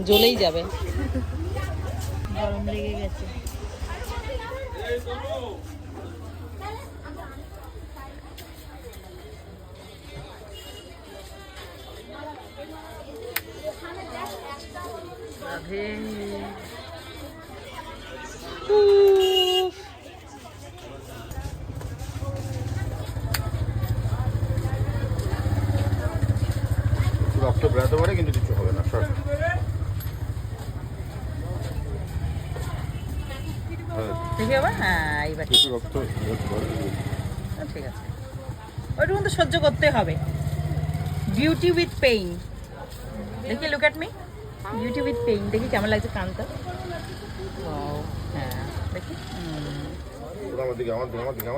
জ্বলেই যাবে, গরম লেগে গেছে। রক্ত বেরোতে পারে কিন্তু কিছু হবে না। দেখি আবার, হ্যাঁ এইবার কিছু রক্ত ঠিক আছে, ওইটুকু তো সহ্য করতে হবে। বিউটি উইথ পেইন, দেখি look at me, beauty with pain, দেখি কেমন লাগছে কানটা। হ্যাঁ দেখি, আমার দিকে